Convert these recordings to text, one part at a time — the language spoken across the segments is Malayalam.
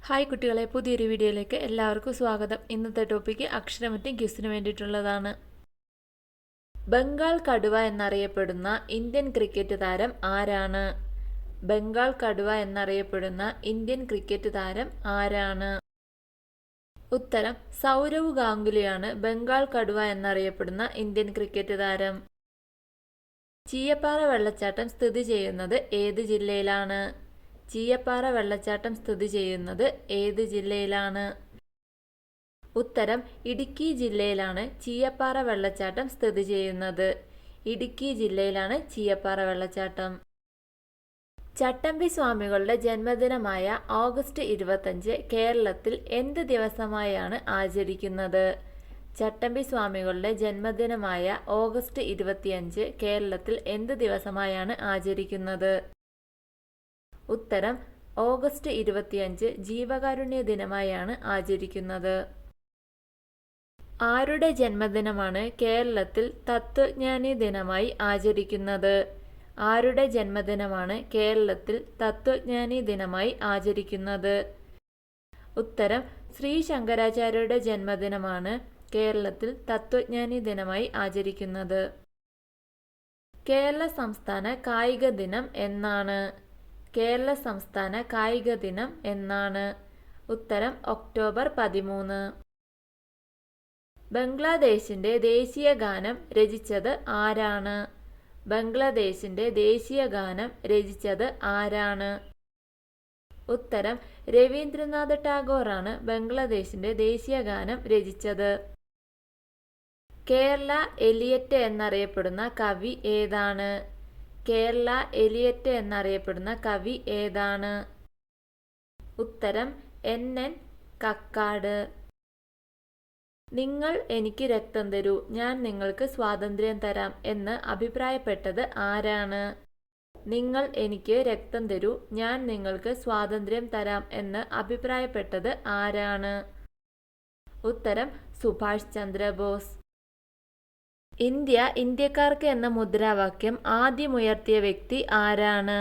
ഹായ് കുട്ടികളെ, പുതിയൊരു വീഡിയോയിലേക്ക് എല്ലാവർക്കും സ്വാഗതം. ഇന്നത്തെ ടോപ്പിക്ക് അക്ഷരമറ്റും ക്വിസിന് വേണ്ടിയിട്ടുള്ളതാണ്. ബംഗാൾ കടുവ എന്നറിയപ്പെടുന്ന ഇന്ത്യൻ ക്രിക്കറ്റ് താരം ആരാണ്? ബംഗാൾ കടുവ എന്നറിയപ്പെടുന്ന ഇന്ത്യൻ ക്രിക്കറ്റ് താരം ആരാണ്? ഉത്തരം സൗരവ് ഗാംഗുലിയാണ് ബംഗാൾ കടുവ എന്നറിയപ്പെടുന്ന ഇന്ത്യൻ ക്രിക്കറ്റ് താരം. ചീയപ്പാറ വെള്ളച്ചാട്ടം സ്ഥിതി ചെയ്യുന്നത് ഏത് ജില്ലയിലാണ്? ചീയപ്പാറ വെള്ളച്ചാട്ടം സ്ഥിതി ചെയ്യുന്നത് ഏത് ജില്ലയിലാണ്? ഉത്തരം ഇടുക്കി ജില്ലയിലാണ് ചീയപ്പാറ വെള്ളച്ചാട്ടം സ്ഥിതി ചെയ്യുന്നത്. ഇടുക്കി ജില്ലയിലാണ് ചീയപ്പാറ വെള്ളച്ചാട്ടം. ചട്ടമ്പി സ്വാമികളുടെ ജന്മദിനമായ ഓഗസ്റ്റ് 25 കേരളത്തിൽ എന്ത് ദിവസമായാണ് ആചരിക്കുന്നത്? ചട്ടമ്പി സ്വാമികളുടെ ജന്മദിനമായ ഓഗസ്റ്റ് 25 കേരളത്തിൽ എന്ത് ദിവസമായാണ് ആചരിക്കുന്നത്? ഉത്തരം ഓഗസ്റ്റ് 25 ജീവകാരുണ്യ ദിനമായാണ് ആചരിക്കുന്നത്. ആരുടെ ജന്മദിനമാണ് കേരളത്തിൽ തത്വജ്ഞാനി ദിനമായി ആചരിക്കുന്നത്? ആരുടെ ജന്മദിനമാണ് കേരളത്തിൽ തത്വജ്ഞാനി ദിനമായി ആചരിക്കുന്നത്? ഉത്തരം ശ്രീ ശങ്കരാചാര്യരുടെ ജന്മദിനമാണ് കേരളത്തിൽ തത്വജ്ഞാനി ദിനമായി ആചരിക്കുന്നത്. കേരള സംസ്ഥാന കായിക ദിനം എന്നാണ്? കേരള സംസ്ഥാന കായിക ദിനം എന്നാണ്? ഉത്തരം ഒക്ടോബർ 13. ബംഗ്ലാദേശിന്റെ ദേശീയ ഗാനം രചിച്ചത് ആരാണ്? ബംഗ്ലാദേശിന്റെ ദേശീയ ഗാനം രചിച്ചത് ആരാണ്? ഉത്തരം രവീന്ദ്രനാഥ് ടാഗോറാണ് ബംഗ്ലാദേശിന്റെ ദേശീയ ഗാനം രചിച്ചത്. കേരള എലിയറ്റ് എന്നറിയപ്പെടുന്ന കവി ഏതാണ്? കേരള എലിയറ്റ് എന്നറിയപ്പെടുന്ന കവി ഏതാണ്? ഉത്തരം NN കക്കാട്. നിങ്ങൾ എനിക്ക് രക്തം തരൂ, ഞാൻ നിങ്ങൾക്ക് സ്വാതന്ത്ര്യം തരാം എന്ന് അഭിപ്രായപ്പെട്ടത് ആരാണ്? നിങ്ങൾ എനിക്ക് രക്തം തരൂ, ഞാൻ നിങ്ങൾക്ക് സ്വാതന്ത്ര്യം തരാം എന്ന് അഭിപ്രായപ്പെട്ടത് ആരാണ്? ഉത്തരം സുഭാഷ് ചന്ദ്രബോസ്. ഇന്ത്യ ഇന്ത്യക്കാർക്ക് എന്ന മുദ്രാവാക്യം ആദ്യമുയർത്തിയ വ്യക്തി ആരാണ്?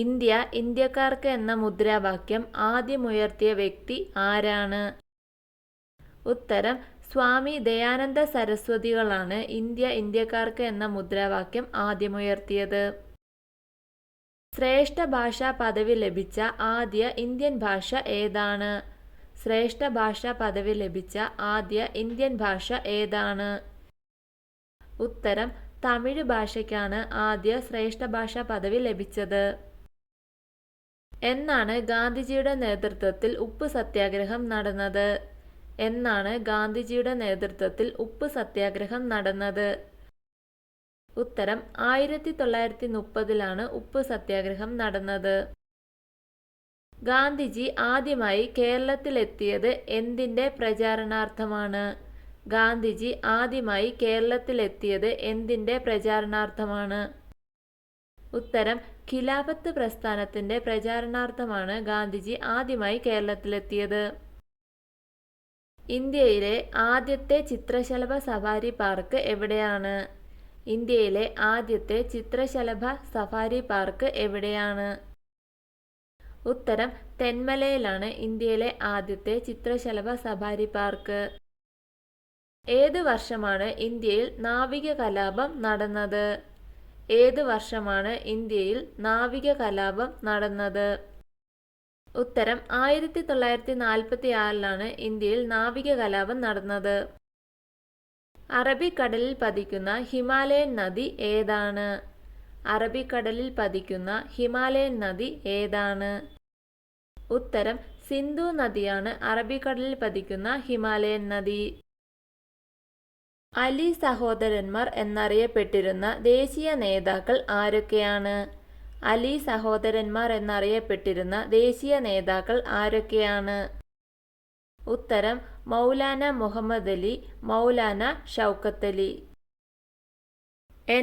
ഇന്ത്യ ഇന്ത്യക്കാർക്ക് എന്ന മുദ്രാവാക്യം ആദ്യമുയർത്തിയ വ്യക്തി ആരാണ്? ഉത്തരം സ്വാമി ദയാനന്ദ സരസ്വതികളാണ് ഇന്ത്യ ഇന്ത്യക്കാർക്ക് എന്ന മുദ്രാവാക്യം ആദ്യമുയർത്തിയത്. ശ്രേഷ്ഠ ഭാഷാ പദവി ലഭിച്ച ആദ്യ ഇന്ത്യൻ ഭാഷ ഏതാണ്? ശ്രേഷ്ഠ ഭാഷാ പദവി ലഭിച്ച ആദ്യ ഇന്ത്യൻ ഭാഷ ഏതാണ്? ഉത്തരം തമിഴ് ഭാഷയ്ക്കാണ് ആദ്യ ശ്രേഷ്ഠ ഭാഷാ പദവി ലഭിച്ചത്. എന്നാണ് ഗാന്ധിജിയുടെ നേതൃത്വത്തിൽ ഉപ്പ് സത്യാഗ്രഹം നടന്നത്? എന്നാണ് ഗാന്ധിജിയുടെ നേതൃത്വത്തിൽ ഉപ്പ് സത്യാഗ്രഹം നടന്നത്? ഉത്തരം 1930 ഉപ്പ് സത്യാഗ്രഹം നടന്നത്. ഗാന്ധിജി ആദ്യമായി കേരളത്തിലെത്തിയത് എന്തിന്റെ പ്രചാരണാർത്ഥമാണ്? ഗാന്ധിജി ആദ്യമായി കേരളത്തിലെത്തിയത് എന്തിന്റെ പ്രചാരണാർത്ഥമാണ്? ഉത്തരം ഖിലാഫത്ത് പ്രസ്ഥാനത്തിന്റെ പ്രചാരണാർത്ഥമാണ് ഗാന്ധിജി ആദ്യമായി കേരളത്തിലെത്തിയത്. ഇന്ത്യയിലെ ആദ്യത്തെ ചിത്രശലഭ സഫാരി പാർക്ക് എവിടെയാണ്? ഇന്ത്യയിലെ ആദ്യത്തെ ചിത്രശലഭ സഫാരി പാർക്ക് എവിടെയാണ്? ഉത്തരം തെന്മലയിലാണ് ഇന്ത്യയിലെ ആദ്യത്തെ ചിത്രശലഭ സഫാരി പാർക്ക്. ഏത് വർഷമാണ് ഇന്ത്യയിൽ നാവിക കലാപം നടന്നത്? ഏത് വർഷമാണ് ഇന്ത്യയിൽ നാവിക കലാപം നടന്നത്? ഉത്തരം 1946 ഇന്ത്യയിൽ നാവിക കലാപം നടന്നത്. അറബിക്കടലിൽ പതിക്കുന്ന ഹിമാലയൻ നദി ഏതാണ്? അറബിക്കടലിൽ പതിക്കുന്ന ഹിമാലയൻ നദി ഏതാണ്? ഉത്തരം സിന്ധു നദിയാണ് അറബിക്കടലിൽ പതിക്കുന്ന ഹിമാലയൻ നദി. അലി സഹോദരന്മാർ എന്നറിയപ്പെട്ടിരുന്ന ദേശീയ നേതാക്കൾ ആരൊക്കെയാണ്? അലി സഹോദരന്മാർ എന്നറിയപ്പെട്ടിരുന്ന ദേശീയ നേതാക്കൾ ആരൊക്കെയാണ്? ഉത്തരം മൗലാന മുഹമ്മദ് അലി, മൗലാന ഷൗക്കത്ത് അലി.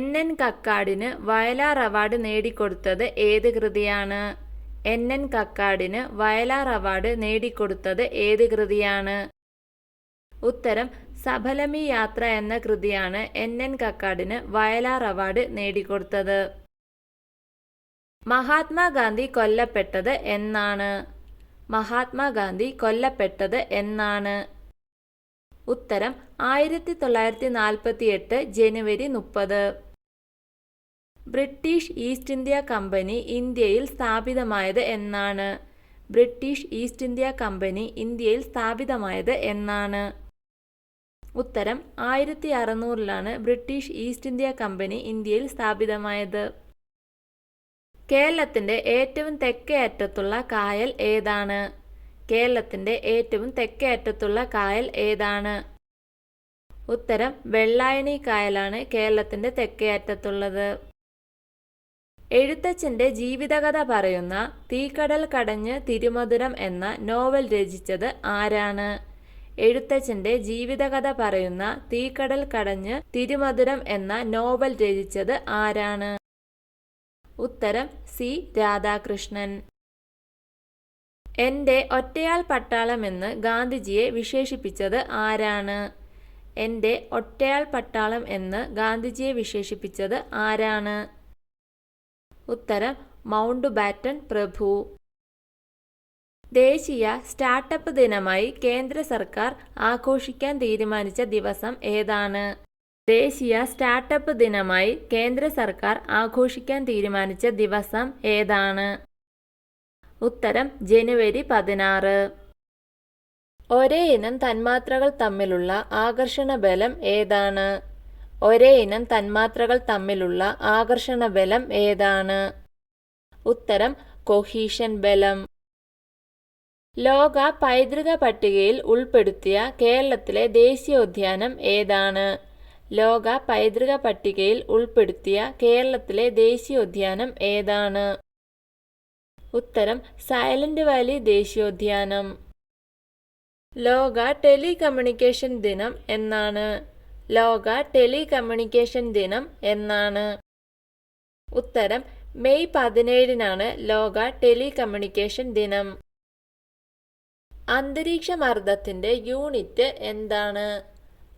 NN കക്കാടിന് വയലാർ അവാർഡ് നേടിക്കൊടുത്തത് ഏത് കൃതിയാണ്? NN കക്കാടിന് വയലാർ അവാർഡ് നേടിക്കൊടുത്തത് ഏത് കൃതിയാണ്? ഉത്തരം സഫലമി യാത്ര എന്ന കൃതിയാണ് NN കക്കാടിന് വയലാർ അവാർഡ് നേടിക്കൊടുത്തത്. മഹാത്മാഗാന്ധി കൊല്ലപ്പെട്ടത് എന്നാണ്? മഹാത്മാഗാന്ധി കൊല്ലപ്പെട്ടത് എന്നാണ്? ഉത്തരം 1948 ജനുവരി 30. ബ്രിട്ടീഷ് ഈസ്റ്റ് ഇന്ത്യ കമ്പനി ഇന്ത്യയിൽ സ്ഥാപിതമായത് എന്നാണ്? ബ്രിട്ടീഷ് ഈസ്റ്റ് ഇന്ത്യ കമ്പനി ഇന്ത്യയിൽ സ്ഥാപിതമായത് എന്നാണ്? ഉത്തരം 1600 ബ്രിട്ടീഷ് ഈസ്റ്റ് ഇന്ത്യ കമ്പനി ഇന്ത്യയിൽ സ്ഥാപിതമായത്. കേരളത്തിന്റെ ഏറ്റവും തെക്കേ അറ്റത്തുള്ള കായൽ ഏതാണ്? കേരളത്തിന്റെ ഏറ്റവും തെക്കേ അറ്റത്തുള്ള കായൽ ഏതാണ്? ഉത്തരം വെള്ളായണി കായലാണ് കേരളത്തിന്റെ തെക്കേ അറ്റത്തുള്ളത്. എഴുത്തച്ഛന്റെ ജീവിതകഥ പറയുന്ന തീക്കടൽ കടഞ്ഞ് തിരുമധുരം എന്ന നോവൽ രചിച്ചത് ആരാണ്? എഴുത്തച്ഛന്റെ ജീവിതകഥ പറയുന്ന തീക്കടൽ കടഞ്ഞ് തിരുമധുരം എന്ന നോവൽ രചിച്ചത് ആരാണ്? ഉത്തരം സി രാധാകൃഷ്ണൻ. എന്റെ ഒറ്റയാൾ പട്ടാളമെന്ന് ഗാന്ധിജിയെ വിശേഷിപ്പിച്ചത് ആരാണ്? എന്റെ ഒറ്റയാൾ പട്ടാളം എന്ന് ഗാന്ധിജിയെ വിശേഷിപ്പിച്ചത് ആരാണ്? ഉത്തരം മൗണ്ട് ബാറ്റൺ പ്രഭു. ദേശീയ സ്റ്റാർട്ടപ്പ് ദിനമായി കേന്ദ്ര സർക്കാർ ആഘോഷിക്കാൻ തീരുമാനിച്ച ദിവസം ഏതാണ്? ദേശീയ സ്റ്റാർട്ടപ്പ് ദിനമായി കേന്ദ്ര സർക്കാർ ആഘോഷിക്കാൻ തീരുമാനിച്ച ദിവസം ഏതാണ്? ഉത്തരം ജനുവരി 16. ഒരേ ഇനം തന്മാത്രകൾ തമ്മിലുള്ള ആകർഷണ ബലം ഏതാണ്? ഒരേ ഇനം തന്മാത്രകൾ തമ്മിലുള്ള ആകർഷണ ബലം ഏതാണ്? ഉത്തരം കൊഹീഷൻ ബലം. ലോക പൈതൃക പട്ടികയിൽ ഉൾപ്പെടുത്തിയ കേരളത്തിലെ ദേശീയോദ്യാനം ഏതാണ്? ലോക പൈതൃക പട്ടികയിൽ ഉൾപ്പെടുത്തിയ കേരളത്തിലെ ദേശീയോദ്യാനം ഏതാണ്? ഉത്തരം സൈലന്റ് വാലി ദേശീയോദ്യാനം. ലോക ടെലികമ്മ്യൂണിക്കേഷൻ ദിനം എന്നാണ്? ലോക ടെലികമ്മ്യൂണിക്കേഷൻ ദിനം എന്നാണ്? ഉത്തരം മെയ് 17 ലോക ടെലികമ്മ്യൂണിക്കേഷൻ ദിനം. അന്തരീക്ഷമർദ്ദത്തിന്റെ യൂണിറ്റ് എന്താണ്?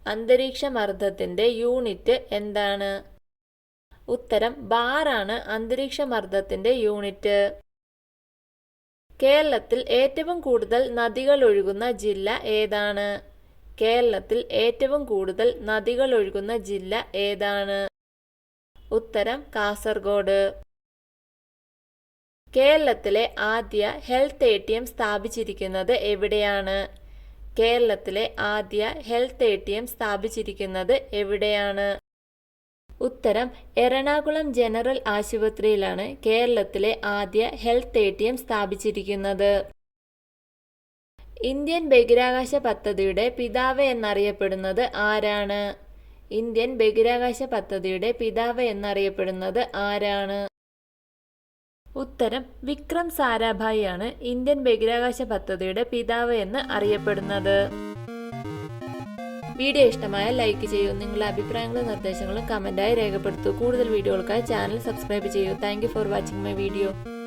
അന്തരീക്ഷമർദ്ദത്തിന്റെ യൂണിറ്റ് എന്താണ്? ഉത്തരം ബാറാണ് അന്തരീക്ഷമർദ്ദത്തിന്റെ യൂണിറ്റ്. കേരളത്തിൽ ഏറ്റവും കൂടുതൽ നദികൾ ഒഴുകുന്ന ജില്ല ഏതാണ്? കേരളത്തിൽ ഏറ്റവും കൂടുതൽ നദികൾ ഒഴുകുന്ന ജില്ല ഏതാണ്? ഉത്തരം കാസർഗോഡ്. കേരളത്തിലെ ആദ്യ ഹെൽത്ത് ATM സ്ഥാപിച്ചിരിക്കുന്നത് എവിടെയാണ്? കേരളത്തിലെ ആദ്യ ഹെൽത്ത് ATM സ്ഥാപിച്ചിരിക്കുന്നത് എവിടെയാണ്? ഉത്തരം എറണാകുളം ജനറൽ ആശുപത്രിയിലാണ് കേരളത്തിലെ ആദ്യ ഹെൽത്ത് ATM സ്ഥാപിച്ചിരിക്കുന്നത്. ഇന്ത്യൻ ബഹിരാകാശ പദ്ധതിയുടെ പിതാവ് എന്നറിയപ്പെടുന്നത് ആരാണ്? ഇന്ത്യൻ ബഹിരാകാശ പദ്ധതിയുടെ പിതാവ് എന്നറിയപ്പെടുന്നത് ആരാണ്? ഉത്തരം വിക്രം സാരാഭായി ആണ് ഇന്ത്യൻ ബഹിരാകാശ പദ്ധതിയുടെ പിതാവ് എന്ന് അറിയപ്പെടുന്നത്. വീഡിയോ ഇഷ്ടമായാൽ ലൈക്ക് ചെയ്യൂ. നിങ്ങളുടെ അഭിപ്രായങ്ങളും നിർദ്ദേശങ്ങളും കമന്റായി രേഖപ്പെടുത്തൂ. കൂടുതൽ വീഡിയോകൾക്കായി ചാനൽ സബ്സ്ക്രൈബ് ചെയ്യൂ. Thank you for watching my video.